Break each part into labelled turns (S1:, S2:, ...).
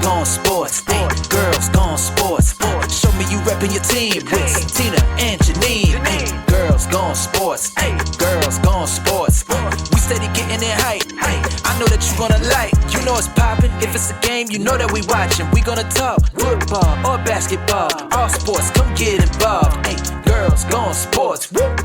S1: gone sports. Hey, girls gone sports. Show me you reppin' your team with Santina and Jeanine. Hey, girls gone sports. Hey, girls gone sports. We steady getting it hype. Hey, I know that you gonna like. You know it's poppin'. If it's a game, you know that we watchin'. We gonna talk football or basketball. All sports, come get involved. Hey, girls gone sports. Woo!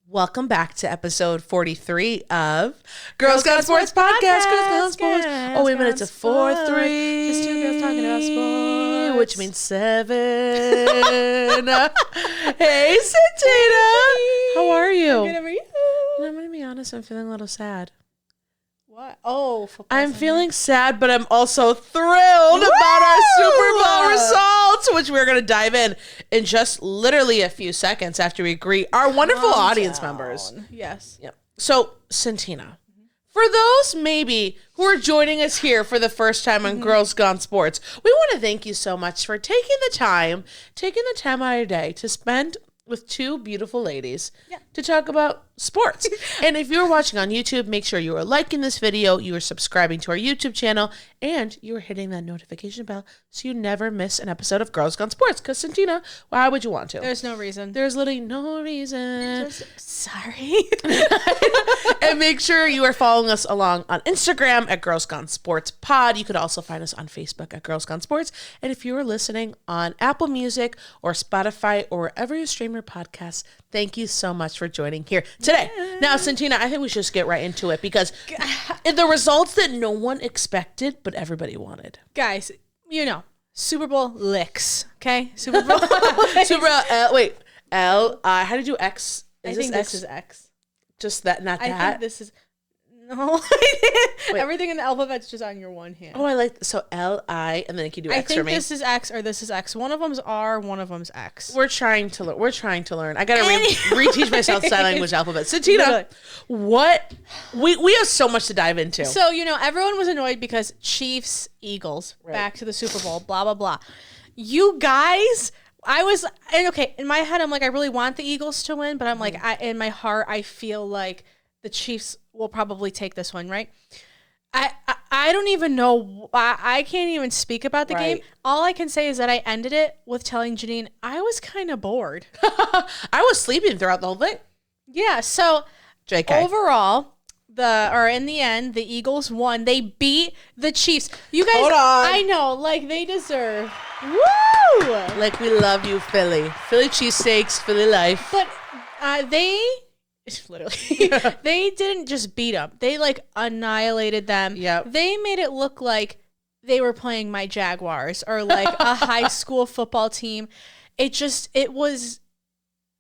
S2: Welcome back to episode 43 of Girls Gone Sports Podcast. Girls Gone Sports. Oh, wait a minute, it's a 4-3.
S3: Just two girls talking about sports.
S2: Which means 7. Hey, Santina. How are you?
S3: Good, how are you?
S2: I'm going to be honest, I'm feeling a little sad.
S3: What? Oh, football.
S2: I'm feeling sad, but I'm also thrilled about our Super Bowl results, which we're going to dive in just literally a few seconds after we greet our wonderful audience members.
S3: Yes.
S2: Yep. So, Santina, for those maybe who are joining us here for the first time on Girls Gone Sports, we want to thank you so much for taking the time out of your day to spend with two beautiful ladies to talk about sports. And if you're watching on YouTube, make sure you are liking this video, you are subscribing to our YouTube channel, and you are hitting that notification bell so you never miss an episode of Girls Gone Sports. Because, Santina, why would you want to?
S3: There's no reason.
S2: There's literally no reason.
S3: Sorry.
S2: And make sure you are following us along on Instagram at Girls Gone Sports Pod. You could also find us on Facebook at Girls Gone Sports. And if you are listening on Apple Music or Spotify or wherever you stream your podcasts, thank you so much for joining here today. Now, Santina, I think we should just get right into it because the results that no one expected, but everybody wanted.
S3: Guys, you know, Super Bowl licks, okay? Super Bowl.
S2: Super Bowl, wait, L-I, how did you X?
S3: I think this is X.
S2: Just that, not that?
S3: I think this is, no. Everything in the alphabet's just on your one hand.
S2: Oh, I like, so L-I, and then you can do X for me.
S3: I think this is X or this is X. One of them's R, one of them's X.
S2: We're trying to learn. I got to reteach myself sign language alphabet. Santina, what? We have so much to dive into.
S3: So, you know, everyone was annoyed because Chiefs, Eagles, back to the Super Bowl, blah, blah, blah. You guys, in my head, I'm like, I really want the Eagles to win, but I'm like, in my heart, I feel like the Chiefs will probably take this one, right? I don't even know. I can't even speak about the game. All I can say is that I ended it with telling Jeanine I was kind of bored.
S2: I was sleeping throughout the whole thing.
S3: Yeah. So
S2: JK.
S3: Overall, in the end, the Eagles won. They beat the Chiefs. You guys,
S2: hold on.
S3: I know, like they deserve. Woo!
S2: Like we love you, Philly cheesesteaks, Philly life.
S3: But they didn't just beat them. They like annihilated them.
S2: Yep.
S3: They made it look like they were playing my Jaguars or like a high school football team. It was,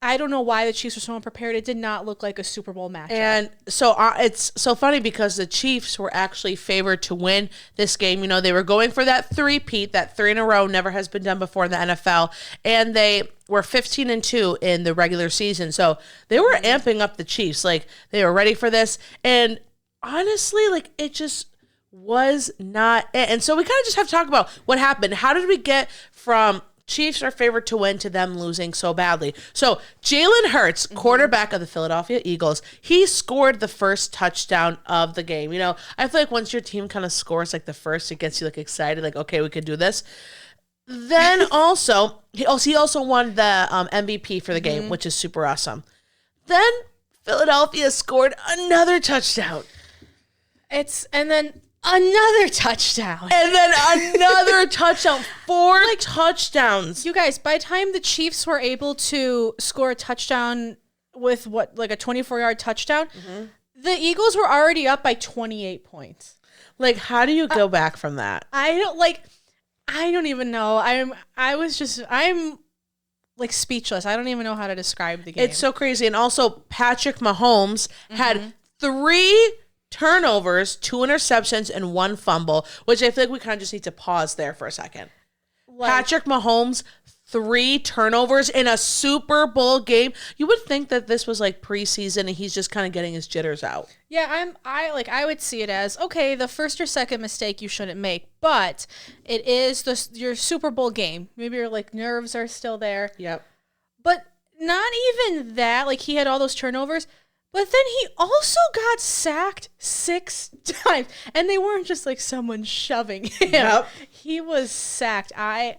S3: I don't know why the Chiefs were so unprepared. It did not look like a Super Bowl matchup.
S2: And so it's so funny because the Chiefs were actually favored to win this game. You know, they were going for that three-peat, that 3 in a row, never has been done before in the NFL. And they were 15-2 in the regular season. So they were amping up the Chiefs. Like, they were ready for this. And honestly, like, it just was not it. And so we kind of just have to talk about what happened. How did we get from Chiefs are favored to win to them losing so badly? So Jalen Hurts, quarterback of the Philadelphia Eagles, he scored the first touchdown of the game. You know, I feel like once your team kind of scores like the first, it gets you like excited, like, okay, we could do this. Then also, he also won the MVP for the game, which is super awesome. Then Philadelphia scored another touchdown.
S3: And then another touchdown.
S2: And then another touchdown. 4 touchdowns.
S3: You guys, by the time the Chiefs were able to score a touchdown with a 24-yard touchdown, the Eagles were already up by 28 points.
S2: Like, how do you go back from that?
S3: I don't even know. I'm like speechless. I don't even know how to describe the game.
S2: It's so crazy. And also Patrick Mahomes had 3 turnovers, 2 interceptions, and 1 fumble, which I feel like we kind of just need to pause there for a second. Patrick Mahomes, 3 turnovers in a Super Bowl game. You would think that this was like preseason and he's just kind of getting his jitters out.
S3: Yeah, I would see it as, okay, the first or second mistake you shouldn't make, but it is your Super Bowl game. Maybe your like nerves are still there.
S2: Yep.
S3: But not even that, like he had all those turnovers. But then he also got sacked 6 times. And they weren't just like someone shoving him.
S2: Yep.
S3: He was sacked. I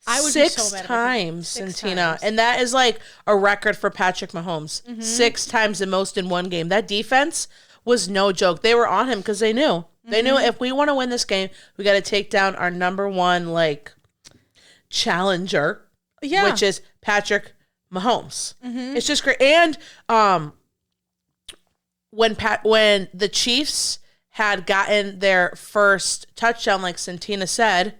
S3: would
S2: 6
S3: be so mad
S2: times,
S3: Six
S2: Santina.
S3: times.
S2: And that is like a record for Patrick Mahomes. 6 times the most in one game. That defense was no joke. They were on him because they knew. They knew if we want to win this game, we got to take down our number one like challenger, which is Patrick Mahomes. It's just great. And when the Chiefs had gotten their first touchdown, like Santina said,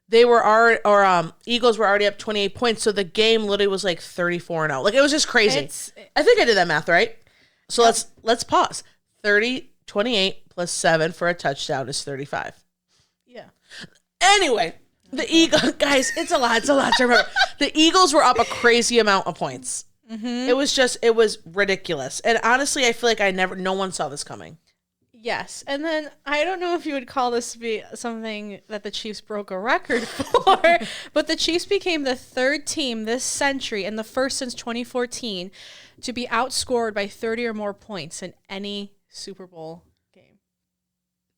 S2: they were already, Eagles were already up 28 points. So the game literally was like 34-0. Like it was just crazy. I think I did that math right. So let's pause. 28 plus 7 for a touchdown is 35.
S3: Yeah.
S2: Anyway, the Eagles, guys, it's a lot to remember. The Eagles were up a crazy amount of points. It was ridiculous. And honestly, I feel like no one saw this coming.
S3: Yes. And then I don't know if you would call this to be something that the Chiefs broke a record for, but the Chiefs became the 3rd team this century and the first since 2014 to be outscored by 30 or more points in any Super Bowl game.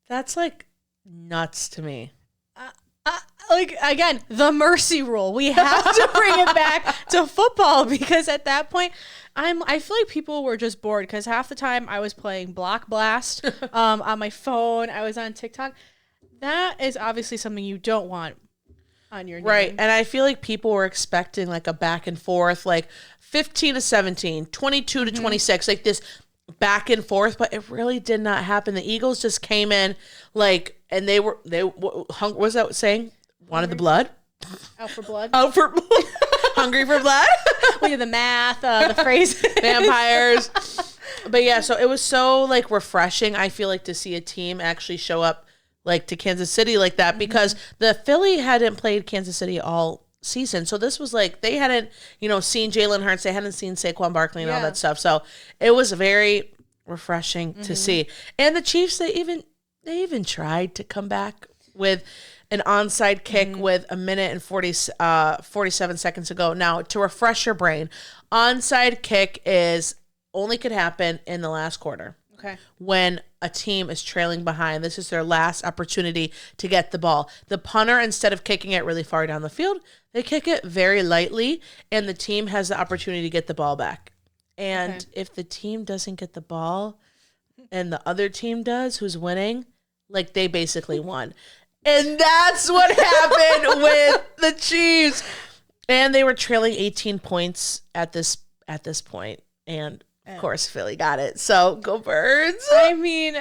S2: That's like nuts to me.
S3: Like, again, the mercy rule. We have to bring it back to football because at that point, I feel like people were just bored because half the time I was playing Block Blast on my phone. I was on TikTok. That is obviously something you don't want on your name.
S2: Right. And I feel like people were expecting like a back and forth, like 15-17, 22-26, like this back and forth, but it really did not happen. The Eagles just came in like, and they what was that saying? Wanted the blood?
S3: Out for blood.
S2: Out for blood. Hungry for blood.
S3: We did the math, the phrase.
S2: Vampires. But yeah, so it was so like refreshing, I feel like, to see a team actually show up like to Kansas City like that because the Philly hadn't played Kansas City all season. So this was like they hadn't, seen Jalen Hurts, they hadn't seen Saquon Barkley and all that stuff. So it was very refreshing to see. And the Chiefs, they even tried to come back with an onside kick with a minute and 47 seconds to go. Now, to refresh your brain, onside kick only could happen in the last quarter.
S3: Okay.
S2: When a team is trailing behind, this is their last opportunity to get the ball. The punter, instead of kicking it really far down the field, they kick it very lightly, and the team has the opportunity to get the ball back. And if the team doesn't get the ball and the other team does, who's winning, like they basically won. And that's what happened with the Chiefs. And they were trailing 18 points at this point. And of course, Philly got it. So go Birds.
S3: I mean,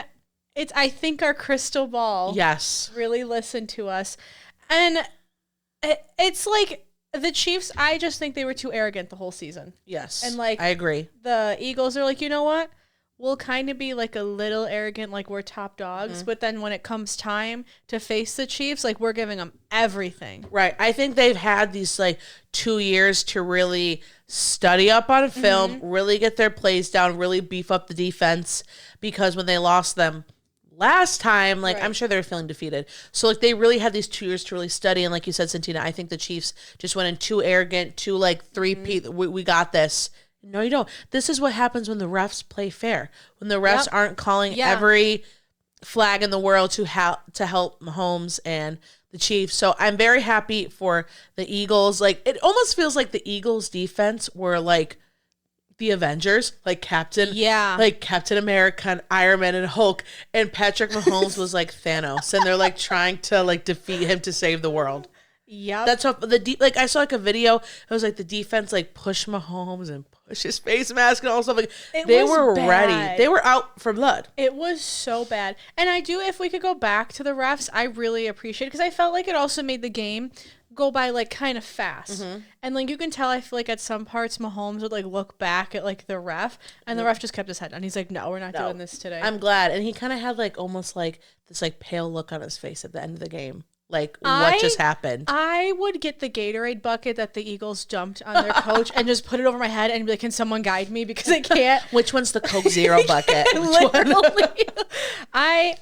S3: I think our crystal ball really listened to us. And it's like the Chiefs, I just think they were too arrogant the whole season.
S2: Yes.
S3: And like,
S2: I agree.
S3: The Eagles are like, you know what? We'll kind of be like a little arrogant, like we're top dogs. But then when it comes time to face the Chiefs, like we're giving them everything.
S2: Right. I think they've had these like 2 years to really study up on film, really get their plays down, really beef up the defense. Because when they lost them last time, like I'm sure they were feeling defeated. So like they really had these 2 years to really study. And like you said, Santina, I think the Chiefs just went in too arrogant, too like 3P. We got this. No, you don't. This is what happens when the refs play fair. When the refs aren't calling every flag in the world to help Mahomes and the Chiefs. So I'm very happy for the Eagles. Like it almost feels like the Eagles defense were like the Avengers, like Captain America and Iron Man and Hulk, and Patrick Mahomes was like Thanos, and they're like trying to like defeat him to save the world.
S3: Yep.
S2: That's how like I saw like a video. It was like the defense like push Mahomes and push his face mask and all stuff. Like they were ready. They were out for blood.
S3: It was so bad. And I do, if we could go back to the refs, I really appreciate it because I felt like it also made the game go by like kind of fast. And like you can tell, I feel like at some parts Mahomes would like look back at like the ref, and the ref just kept his head down. He's like, "No, we're not doing this today."
S2: I'm glad, and he kind of had like almost like this like pale look on his face at the end of the game. Like, what just happened?
S3: I would get the Gatorade bucket that the Eagles dumped on their coach and just put it over my head and be like, can someone guide me? Because I can't.
S2: Which one's the Coke Zero bucket?
S3: Literally. I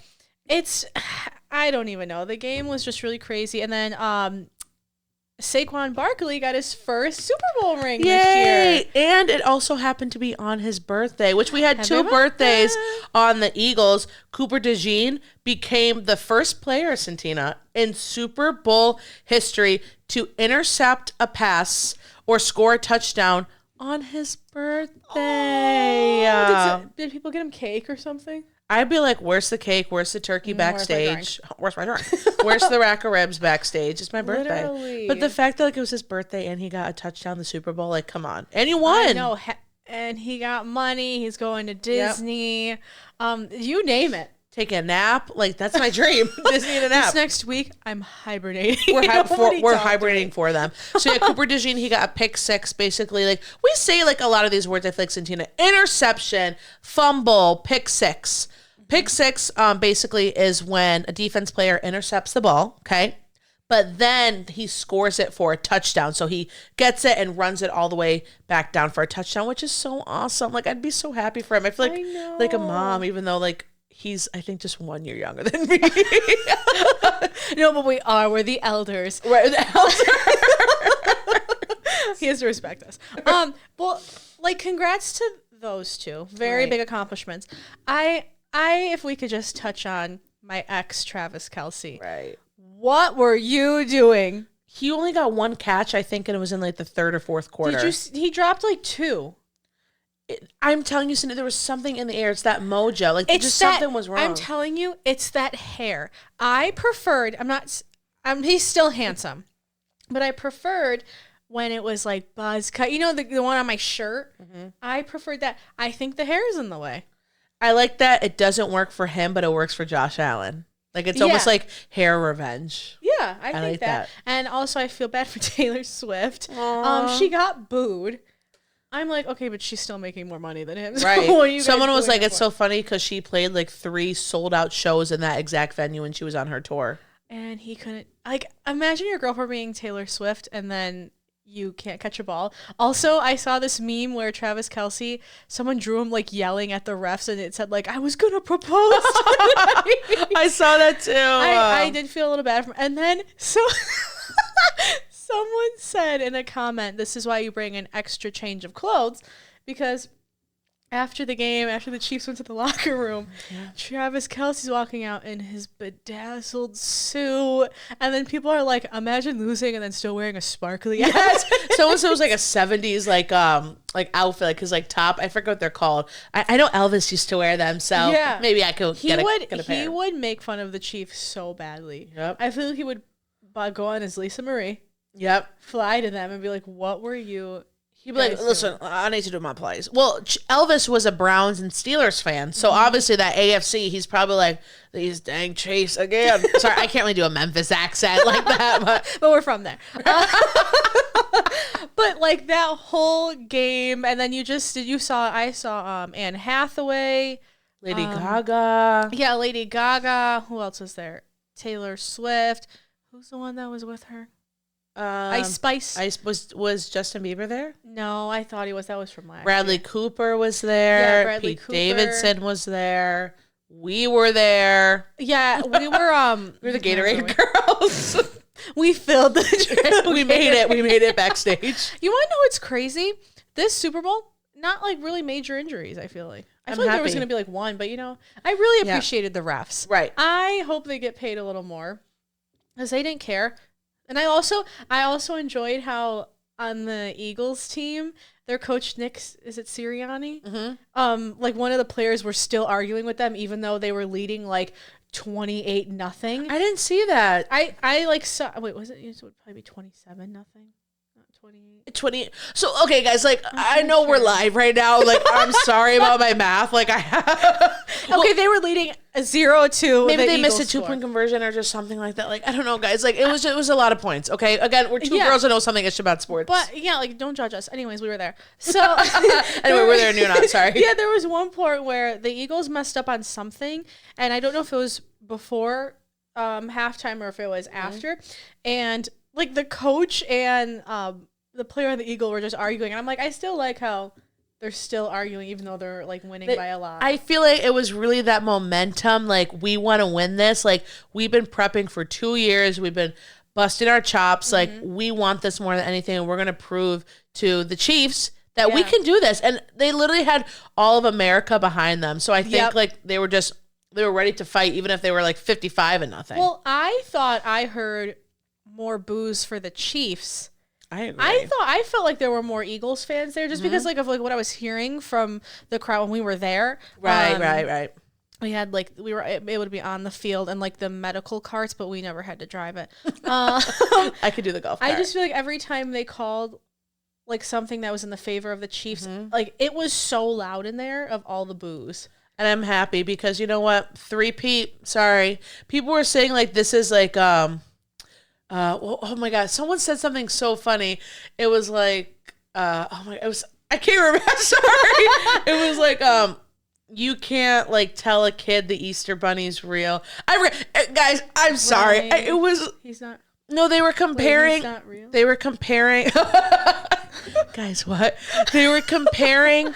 S3: don't even know. The game was just really crazy. And then Saquon Barkley got his first Super Bowl ring
S2: Yay!
S3: this year.
S2: And it also happened to be on his birthday, which we had
S3: Happy
S2: 2 birthdays
S3: birthday.
S2: on the Eagles. Cooper DeJean became the first player, Santina, in Super Bowl history to intercept a pass or score a touchdown on his birthday.
S3: Did people get him cake or something?
S2: I'd be like, where's the cake? Where's the turkey
S3: Where's my
S2: backstage? Where's my drink? Where's the rack of ribs backstage? It's my birthday.
S3: Literally.
S2: But the fact that like it was his birthday and he got a touchdown in the Super Bowl, like, come on. And he won.
S3: I know. And he got money. He's going to Disney. You name it.
S2: Take a nap. Like, that's my dream. Disney and a nap.
S3: This next week, I'm hibernating.
S2: We're hibernating for them. So yeah, Cooper DeJean, he got a pick 6, basically. Like, we say like a lot of these words, I feel like, Santina. Interception, fumble, pick 6. Pick 6 basically is when a defense player intercepts the ball, okay? But then he scores it for a touchdown. So he gets it and runs it all the way back down for a touchdown, which is so awesome. Like, I'd be so happy for him. I feel like a mom, even though like he's, I think, just 1 year younger than me.
S3: No, but we're the elders.
S2: Right, the elder.
S3: He has to respect us. Well, like, congrats to those two. Very
S2: Right.
S3: big accomplishments. If we could just touch on my ex, Travis Kelce.
S2: Right.
S3: What were you doing?
S2: He only got 1 catch, I think, and it was in like the 3rd or 4th quarter.
S3: He dropped like 2.
S2: I'm telling you, Cindy, there was something in the air. It's that mojo. Like, something was wrong.
S3: I'm telling you, it's that hair. I preferred, he's still handsome, but I preferred when it was like buzz cut. You know, the one on my shirt? Mm-hmm. I preferred that. I think the hair is in the way.
S2: I like that it doesn't work for him, but it works for Josh Allen. Like, it's almost like hair revenge.
S3: Yeah, I think
S2: like that.
S3: And also, I feel bad for Taylor Swift.
S2: Aww.
S3: She got booed. I'm like, okay, but she's still making more money than him.
S2: Right. Someone was like, it's so funny because she played like 3 sold out shows in that exact venue when she was on her tour.
S3: And he couldn't, like, imagine your girlfriend being Taylor Swift and then you can't catch a ball. Also, I saw this meme where Travis Kelce, someone drew him like yelling at the refs and it said like, I was going to propose tonight.
S2: I saw that too.
S3: I did feel a little bad for him. And then someone said in a comment, this is why you bring an extra change of clothes, because after the game, after the Chiefs went to the locker room, Travis Kelce's walking out in his bedazzled suit, and then people are like, imagine losing and then still wearing a sparkly hat.
S2: Someone said it was like a 70s like outfit, because like top, I forget what they're called. I know Elvis used to wear them, so maybe I could get a pair.
S3: He would make fun of the Chiefs so badly.
S2: Yep.
S3: I feel like he would go on as Lisa Marie.
S2: Yep.
S3: Fly to them and be like, what were you?
S2: He'd be like, listen, I need to do my plays. Well, Elvis was a Browns and Steelers fan, so obviously that AFC, he's probably like, these dang Chiefs again. Sorry, I can't really do a Memphis accent like that,
S3: but we're from there. But like that whole game, and then I saw Anne Hathaway,
S2: Lady Gaga.
S3: Yeah, Lady Gaga. Who else was there? Taylor Swift. Who's the one that was with her? Ice Spice.
S2: Was Justin Bieber there?
S3: No, I thought he was. That was from last
S2: Bradley
S3: year.
S2: Cooper was there.
S3: Yeah, Bradley
S2: Pete
S3: Cooper.
S2: Davidson was there. We were there.
S3: Yeah, we were.
S2: We were the Gatorade girls.
S3: We filled the.
S2: We made it. We made it backstage.
S3: You want to know what's crazy? This Super Bowl, not like really major injuries. I feel like. I feel like there was going to be like one, but I really appreciated the refs.
S2: Right.
S3: I hope they get paid a little more, because they didn't care. And I also enjoyed how on the Eagles team, their coach Nick, is it Sirianni? Mm-hmm. Like one of the players were still arguing with them, even though they were leading like 28-0.
S2: I didn't see that.
S3: I like saw. Wait, was it? It would probably be 27-0. Not 28.
S2: 20. So okay, guys. Like I know we're live right now. Like I'm sorry about my math. Like
S3: Okay, they were leading 0-2.
S2: Maybe they missed a 2-point conversion or just something like that. Like I don't know, guys. Like it was a lot of points. Okay, again, we're two girls that know something about sports.
S3: But yeah, like don't judge us. Anyways, we were there. So
S2: anyway, we're there new not sorry.
S3: Yeah, there was one part where the Eagles messed up on something, and I don't know if it was before halftime or if it was after, and like the coach and the player on the Eagle were just arguing, and I'm like, I still like how they're still arguing even though they're like winning by a lot.
S2: I feel like it was really that momentum. Like we want to win this. Like we've been prepping for 2 years. We've been busting our chops. Like, we want this more than anything, and we're going to prove to the Chiefs that we can do this. And they literally had all of America behind them. So I think, like, they were ready to fight, even if they were, like, 55-0.
S3: Well, I thought I heard more boos for the Chiefs.
S2: I agree.
S3: I felt like there were more Eagles fans there just because like of like what I was hearing from the crowd when we were there.
S2: Right.
S3: We had like we were able to be on the field and like the medical carts, but we never had to drive it.
S2: I could do the golf cart.
S3: I just feel like every time they called like something that was in the favor of the Chiefs, like it was so loud in there of all the boos.
S2: And I'm happy because you know what? Three-peat. Sorry, people were saying like this is like oh my god, someone said something so funny. It was like I can't remember. Sorry. It was like you can't like tell a kid the Easter Bunny's real. Guys, I'm sorry. It was
S3: He's not.
S2: No, they were comparing.
S3: He's not real.
S2: They were comparing. Guys, what? They were comparing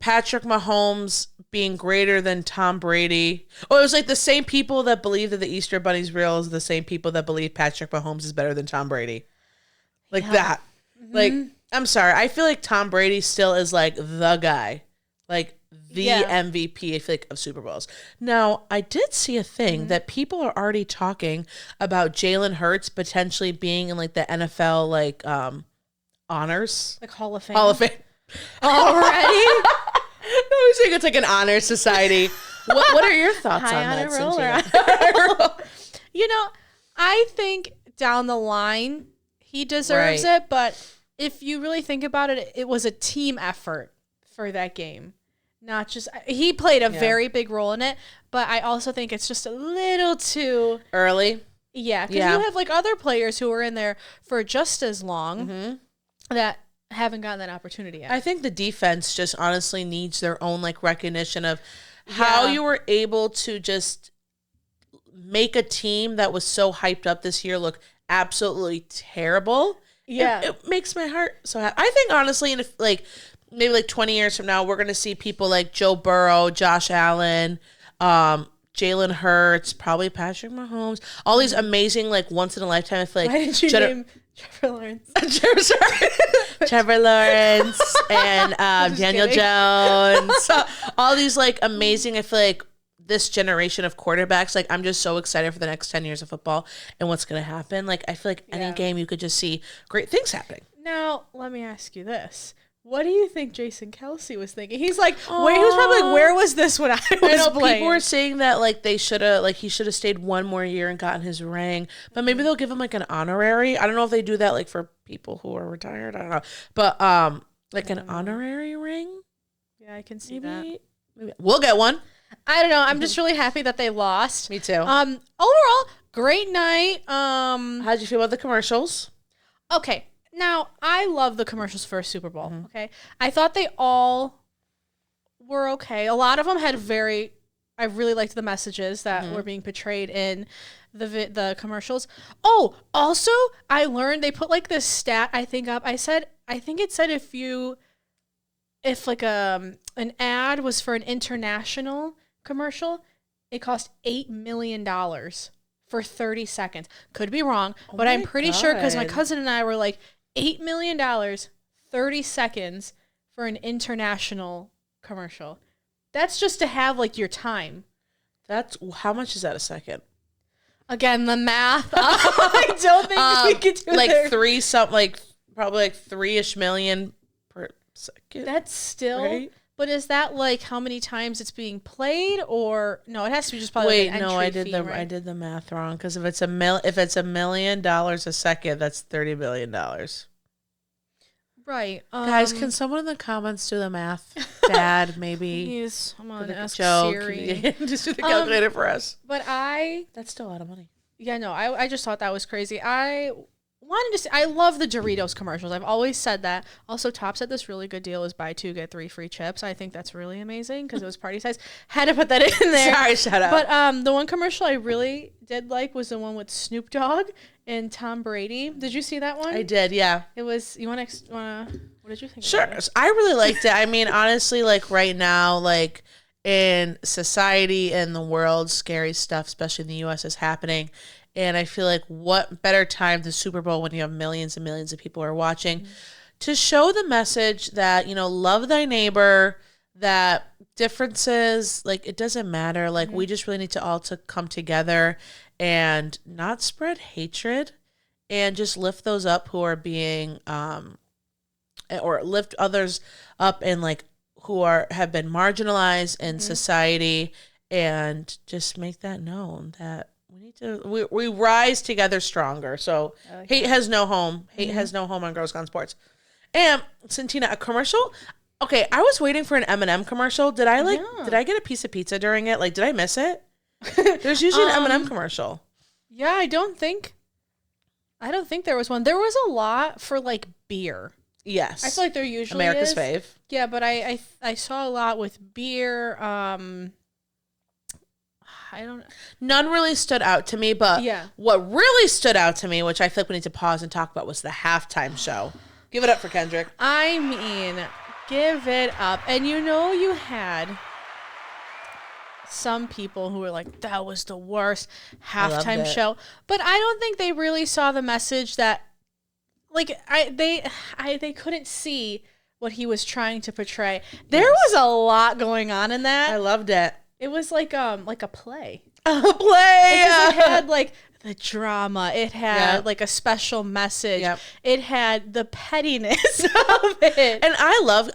S2: Patrick Mahomes being greater than Tom Brady. Oh, it was like the same people that believe that the Easter Bunny's real as the same people that believe Patrick Mahomes is better than Tom Brady. Like that. Like, I'm sorry. I feel like Tom Brady still is like the guy. Like the MVP, I feel like, of Super Bowls. Now, I did see a thing that people are already talking about Jalen Hurts potentially being in like the NFL like honors.
S3: Like Hall of Fame.
S2: Hall of Fame.
S3: Already?
S2: No, I was saying it's like an honor society. What are your thoughts
S3: High
S2: on
S3: on
S2: that?
S3: a roller. You know, I think down the line he deserves it, but if you really think about it, it was a team effort for that game. Not just he played a very big role in it, but I also think it's just a little too
S2: early.
S3: Yeah, because you have like other players who were in there for just as long that haven't gotten that opportunity yet.
S2: I think the defense just honestly needs their own like recognition of how you were able to just make a team that was so hyped up this year look absolutely terrible.
S3: Yeah.
S2: It makes my heart so happy. I think honestly, in like maybe like 20 years from now, we're going to see people like Joe Burrow, Josh Allen, Jalen Hurts, probably Patrick Mahomes, all these amazing like once in a lifetime. I feel like
S3: why did you name Trevor Lawrence?
S2: Trevor Lawrence and Daniel Jones. All these like amazing, I feel like this generation of quarterbacks, like I'm just so excited for the next 10 years of football and what's going to happen. Like I feel like any game you could just see great things happening.
S3: Now, let me ask you this. What do you think Jason Kelce was thinking? He's like, he was probably like, where was this when I was playing?
S2: People were saying that like he should have stayed one more year and gotten his ring, but maybe they'll give him like an honorary. I don't know if they do that like for people who are retired. I don't know, but like an honorary ring.
S3: Yeah, I can see that.
S2: Maybe we'll get one.
S3: I don't know. I'm just really happy that they lost.
S2: Me too.
S3: Overall, great night.
S2: How'd you feel about the commercials?
S3: Okay. Now, I love the commercials for a Super Bowl, okay? I thought they all were okay. A lot of them had I really liked the messages that were being portrayed in the commercials. Oh, also, I learned they put like this stat I think up. I think it said if like an ad was for an international commercial, it cost $8 million for 30 seconds. Could be wrong, but I'm pretty sure because my cousin and I were like, $8 million, 30 seconds for an international commercial. That's just to have like your time.
S2: That's how much is that a second?
S3: Again, the math. I don't think we could do
S2: like
S3: there.
S2: Probably like 3-ish million per second.
S3: That's still,
S2: right?
S3: But is that like how many times it's being played, or no? It has to be just probably. Wait, no,
S2: I did the math wrong because if it's $1 million a second, that's $30 billion.
S3: Right,
S2: guys. Can someone in the comments do the math? Dad, maybe.
S3: Please, I'm gonna ask
S2: Joe,
S3: Siri.
S2: Just do the calculator for us.
S3: But
S2: that's still a lot of money.
S3: Yeah, no, I just thought that was crazy. I love the Doritos commercials. I've always said that. Also, Tops had this really good deal: is buy 2 get 3 free chips. I think that's really amazing because it was party size. Had to put that in there.
S2: Sorry, shut up.
S3: But the one commercial I really did like was the one with Snoop Dogg and Tom Brady. Did you see that one?
S2: I did. Yeah.
S3: It was. You want to? What did you think?
S2: Sure. I really liked it. I mean, honestly, like right now, like in society and the world, scary stuff, especially in the U.S., is happening. And I feel like what better time the Super Bowl when you have millions and millions of people are watching to show the message that, love thy neighbor, that differences, like, it doesn't matter. Like, we just really need to all to come together and not spread hatred and just lift those up who are being, or lift others up and like who have been marginalized in society, and just make that known that we rise together stronger. So hate has no home. Hate has no home on Girls Gone Sports. And Santina, a commercial. Okay, I was waiting for an M&M commercial. Did I Did I get a piece of pizza during it? Like, did I miss it? There's usually an M&M commercial.
S3: Yeah, I don't think there was one. There was a lot for like beer.
S2: Yes,
S3: I feel like there usually
S2: America's
S3: is.
S2: fave.
S3: Yeah, but I saw a lot with beer. I don't know.
S2: None really stood out to me, but what really stood out to me, which I feel like we need to pause and talk about, was the halftime show. Give it up for Kendrick.
S3: I mean, give it up. And you had some people who were like, that was the worst halftime show. But I don't think they really saw the message that, like, they couldn't see what he was trying to portray. There was a lot going on in that.
S2: I loved it.
S3: It was like a play.
S2: A play.
S3: Because it had like the drama. It had like a special message. Yep. It had the pettiness of it.
S2: And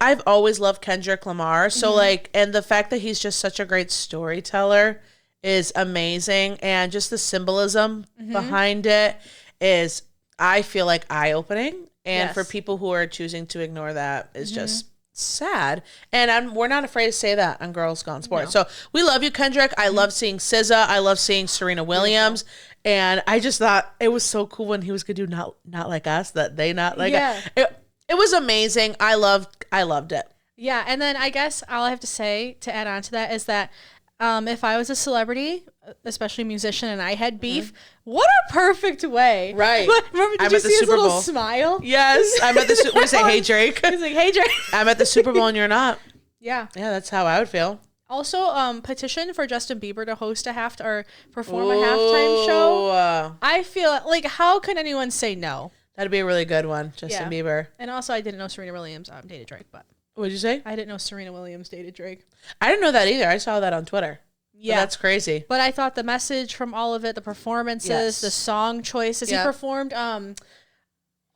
S2: I've always loved Kendrick Lamar. So like, and the fact that he's just such a great storyteller is amazing. And just the symbolism behind it is, I feel like, eye-opening. And for people who are choosing to ignore that is just sad. And we're not afraid to say that on Girls Gone Sports. No. So we love you, Kendrick. I love seeing SZA. I love seeing Serena Williams. And I just thought it was so cool when he was going to do Not Like Us, that they not like us. It was amazing. I loved it.
S3: Yeah. And then I guess all I have to say to add on to that is that if I was a celebrity, especially a musician, and I had beef, what a perfect way.
S2: Right.
S3: Remember, did you see his little smile?
S2: Yes. I'm at the Super Bowl. We say, hey, Drake.
S3: He's like, hey, Drake.
S2: I'm at the Super Bowl and you're not.
S3: Yeah.
S2: Yeah, that's how I would feel.
S3: Also, petition for Justin Bieber to host or perform a halftime show. I feel like, how can anyone say no?
S2: That'd be a really good one, Justin Bieber.
S3: And also, I didn't know Serena Williams dated Drake, but.
S2: What'd you say?
S3: I didn't know Serena Williams dated Drake.
S2: I didn't know that either. I saw that on Twitter. Yeah. But that's crazy.
S3: But I thought the message from all of it, the performances, the song choices. He performed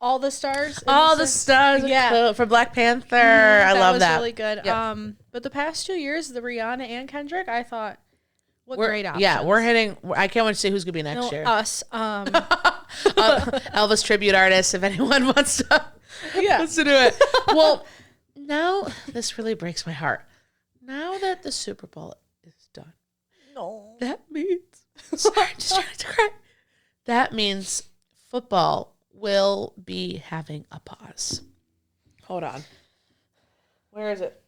S3: All the Stars.
S2: All the Stars. Yeah. For Black Panther. I love that.
S3: That was really good. Yep. But the past 2 years, the Rihanna and Kendrick, I thought, great options. Yeah,
S2: we're hitting. I can't wait to see who's going to be next year.
S3: Us.
S2: Elvis tribute artist, if anyone wants to do it. Well, now, this really breaks my heart. Now that the Super Bowl is done, that means, sorry, I'm just trying to cry. That means football will be having a pause. Hold on. Where is it?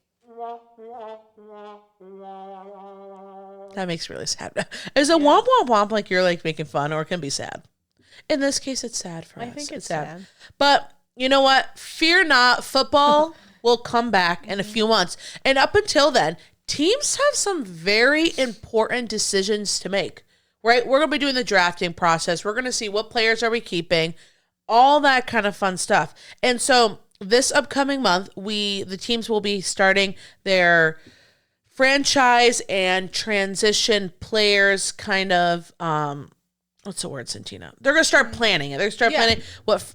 S2: That makes me really sad. Is a womp womp womp like you're like making fun, or it can be sad? In this case, it's sad for us.
S3: I think it's sad.
S2: But you know what? Fear not, football will come back in a few months. And up until then, teams have some very important decisions to make, right? We're going to be doing the drafting process. We're going to see what players are we keeping, all that kind of fun stuff. And so this upcoming month, the teams will be starting their franchise and transition players kind of, what's the word, Santina? They're going to start planning it. They're going to start planning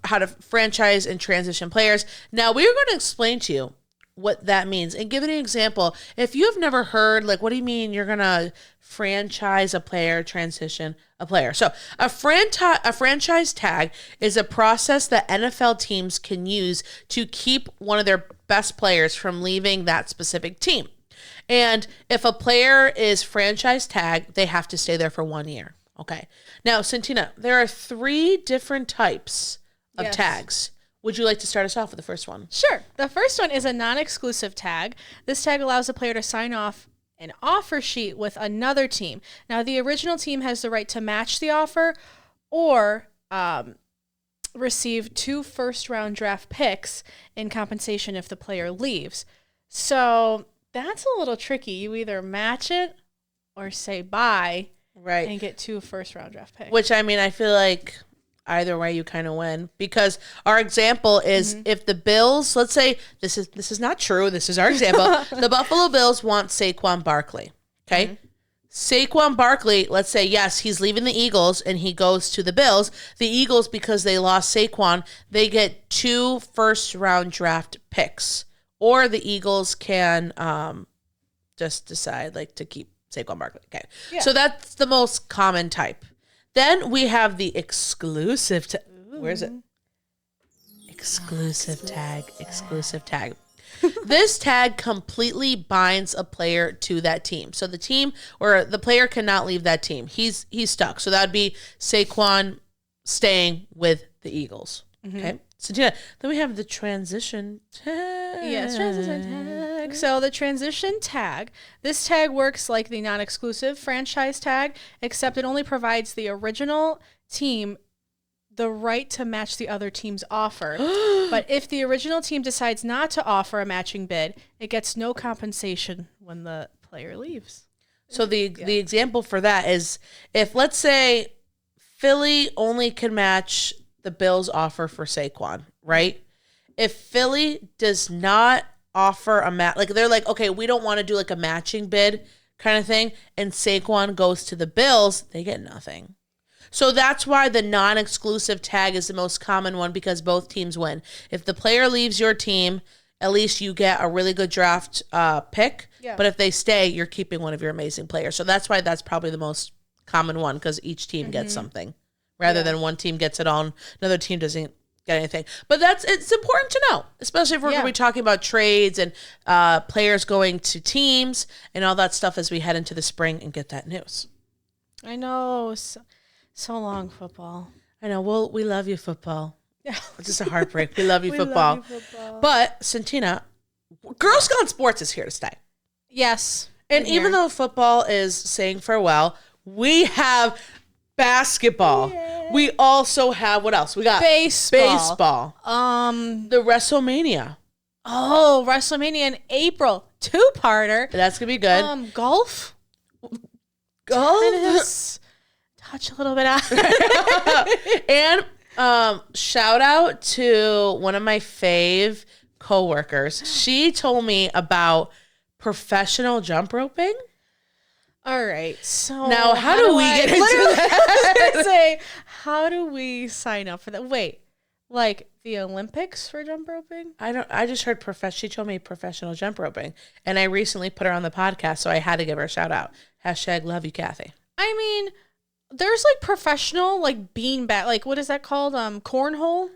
S2: how to franchise and transition players. Now, we're going to explain to you what that means and give it an example. If you have never heard, like, what do you mean you're going to franchise a player, transition a player? So a franchise tag is a process that NFL teams can use to keep one of their best players from leaving that specific team. And if a player is franchise tagged, they have to stay there for 1 year. Okay. Now, Santina, there are 3 different types of tags. Would you like to start us off with the first one?
S3: Sure. The first one is a non-exclusive tag. This tag allows a player to sign off an offer sheet with another team. Now, the original team has the right to match the offer or receive 2 first-round draft picks in compensation if the player leaves. So that's a little tricky. You either match it or say bye.
S2: Right.
S3: and get 2 first-round draft picks.
S2: Which, I mean, I feel like either way you kind of win. Because our example is if the Bills, let's say, this is not true, this is our example. The Buffalo Bills want Saquon Barkley. Okay? Saquon Barkley, let's say, yes, he's leaving the Eagles and he goes to the Bills. The Eagles, because they lost Saquon, they get 2 first-round draft picks. Or the Eagles can just decide, like, to keep Saquon Barkley. Okay. Yeah. So that's the most common type. Then we have the exclusive where is it? Exclusive tag. This tag completely binds a player to that team. So the team or the player cannot leave that team. He's stuck. So that would be Saquon staying with the Eagles. Okay. Santina. Then we have the transition tag.
S3: Yes, transition tag. So the transition tag, this tag works like the non-exclusive franchise tag, except it only provides the original team the right to match the other team's offer. But if the original team decides not to offer a matching bid, it gets no compensation when the player leaves.
S2: So the example for that is if, let's say, Philly only can match the Bills' offer for Saquon, right? If Philly does not offer a match, like they're like, okay, we don't want to do like a matching bid kind of thing, and Saquon goes to the Bills, they get nothing. So that's why the non-exclusive tag is the most common one, because both teams win. If the player leaves your team, at least you get a really good draft pick. Yeah. But if they stay, you're keeping one of your amazing players. So that's why that's probably the most common one, because each team gets something rather than one team gets it all and another team doesn't get anything. But it's important to know, especially if we're going to be talking about trades and players going to teams and all that stuff as we head into the spring and get that news.
S3: I know. So long, football.
S2: I know. Well, we love you, football. Yeah. It's just a heartbreak. We love you, football.
S3: Love you, football.
S2: But, Santina, Girls Gone Sports is here to stay.
S3: Yes.
S2: And even though football is saying farewell, we have basketball. Yay. We also have, what else? We got baseball. The WrestleMania.
S3: Oh, WrestleMania in April. 2-parter.
S2: That's going to be good.
S3: Golf.
S2: Tennis.
S3: Touch a little bit out.
S2: And shout out to one of my fave coworkers. She told me about professional jump roping.
S3: All right. So
S2: now, how do we get into that?
S3: Say, how do we sign up for that? Wait, like the Olympics for jump roping?
S2: I just heard she told me professional jump roping, and I recently put her on the podcast, so I had to give her a shout out. # love you, Kathy.
S3: I mean, there's like professional like beanbag, like what is that called? Cornhole?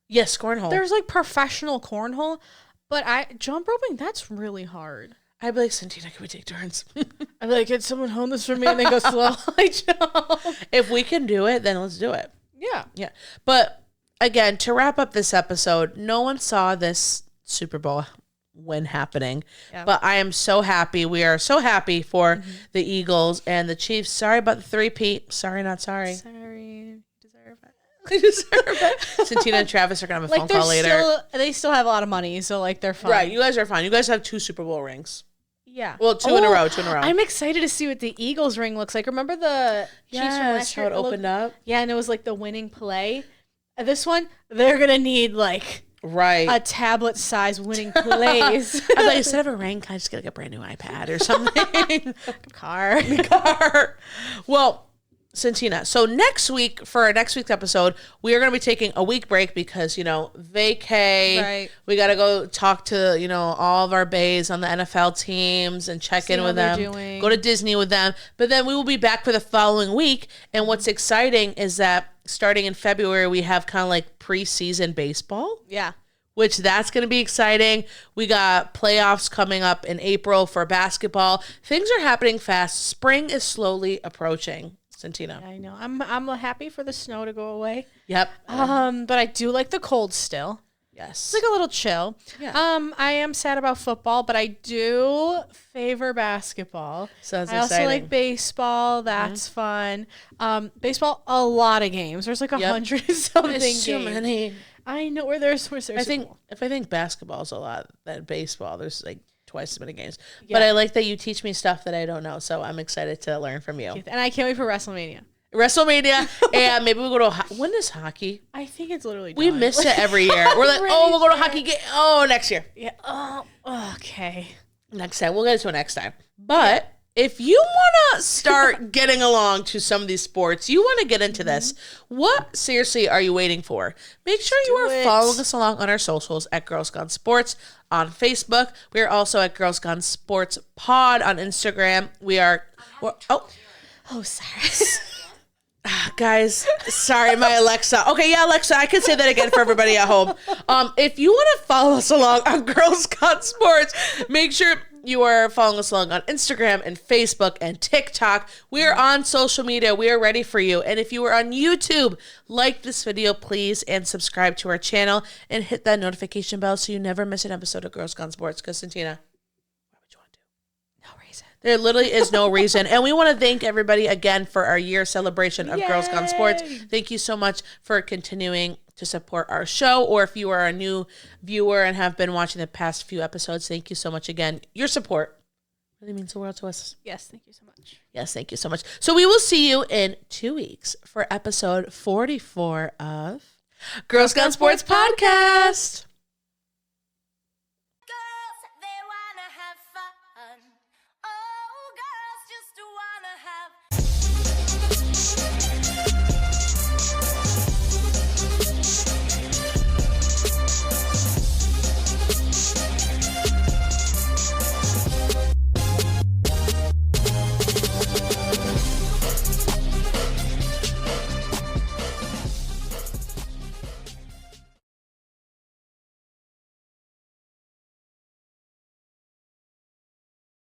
S2: Yes, cornhole.
S3: There's like professional cornhole, but jump roping, that's really hard.
S2: I'd be like, Santina, can we take turns?
S3: I'd be like, can someone hold this for me and then go slow?
S2: If we can do it, then let's do it.
S3: Yeah.
S2: Yeah. But again, to wrap up this episode, no one saw this Super Bowl win happening. Yeah. But I am so happy. We are so happy for the Eagles and the Chiefs. Sorry about the 3-peat. Sorry, not sorry.
S3: Sorry. Deserve it.
S2: They deserve it. Santina and Travis are going to have a phone call later.
S3: They still have a lot of money, so like they're fine.
S2: Right. You guys are fine. You guys have 2 Super Bowl rings.
S3: Yeah.
S2: Well, 2 in a row.
S3: I'm excited to see what the Eagles ring looks like. Remember the Chiefs from last year?
S2: How it opened up?
S3: Yeah, and it was like the winning play. This one, they're going to need like a tablet size winning plays.
S2: I'm like, instead of a ring, can I just get like a brand new iPad or something?
S3: Car.
S2: Well, Santina, so next week, for our next week's episode, we are going to be taking a week break because, vacay. Right. We got to go talk to, all of our bays on the NFL teams and check in with them. Go to Disney with them. But then we will be back for the following week. And what's exciting is that starting in February, we have kind of like preseason baseball.
S3: Yeah.
S2: Which that's going to be exciting. We got playoffs coming up in April for basketball. Things are happening fast. Spring is slowly approaching. Santina.
S3: I know. I'm happy for the snow to go away.
S2: Yep.
S3: But I do like the cold still.
S2: Yes.
S3: It's like a little chill.
S2: Yeah.
S3: I am sad about football, but I do favor basketball.
S2: So that's
S3: I also like baseball. That's fun. Baseball, a lot of games. There's like 100 something games.
S2: Too many.
S3: I know where there's
S2: I think basketball is a lot than baseball. There's like twice as many games. But I like that you teach me stuff that I don't know, so I'm excited to learn from you.
S3: And I can't wait for WrestleMania.
S2: And maybe we'll go to when is hockey?
S3: I think it's literally
S2: we
S3: done.
S2: miss it every year. We're like, we'll go to hockey game. Oh, next year.
S3: Yeah. Oh, okay.
S2: Next time. We'll get to it next time. But if you want to start getting along to some of these sports, you want to get into this, what seriously are you waiting for? Make sure you are following us along on our socials at Girls Gone Sports on Facebook. We are also at Girls Gone Sports Pod on Instagram.
S3: Sorry.
S2: Guys, sorry, my Alexa. Okay, yeah, Alexa, I can say that again for everybody at home. If you want to follow us along on Girls Gone Sports, make sure you are following us along on Instagram and Facebook and TikTok. We are on social media. We are ready for you. And if you are on YouTube, like this video, please, and subscribe to our channel and hit that notification bell so you never miss an episode of Girls Gone Sports. Because, Santina, why would you want to? No reason. There literally is no reason. And we want to thank everybody again for our year celebration of Girls Gone Sports. Thank you so much for continuing to support our show, or if you are a new viewer and have been watching the past few episodes, thank you so much again. Your support really means the world to us.
S3: Yes, thank you so much.
S2: Yes, thank you so much. So we will see you in 2 weeks for episode 44 of Girls Gone Sports Podcast.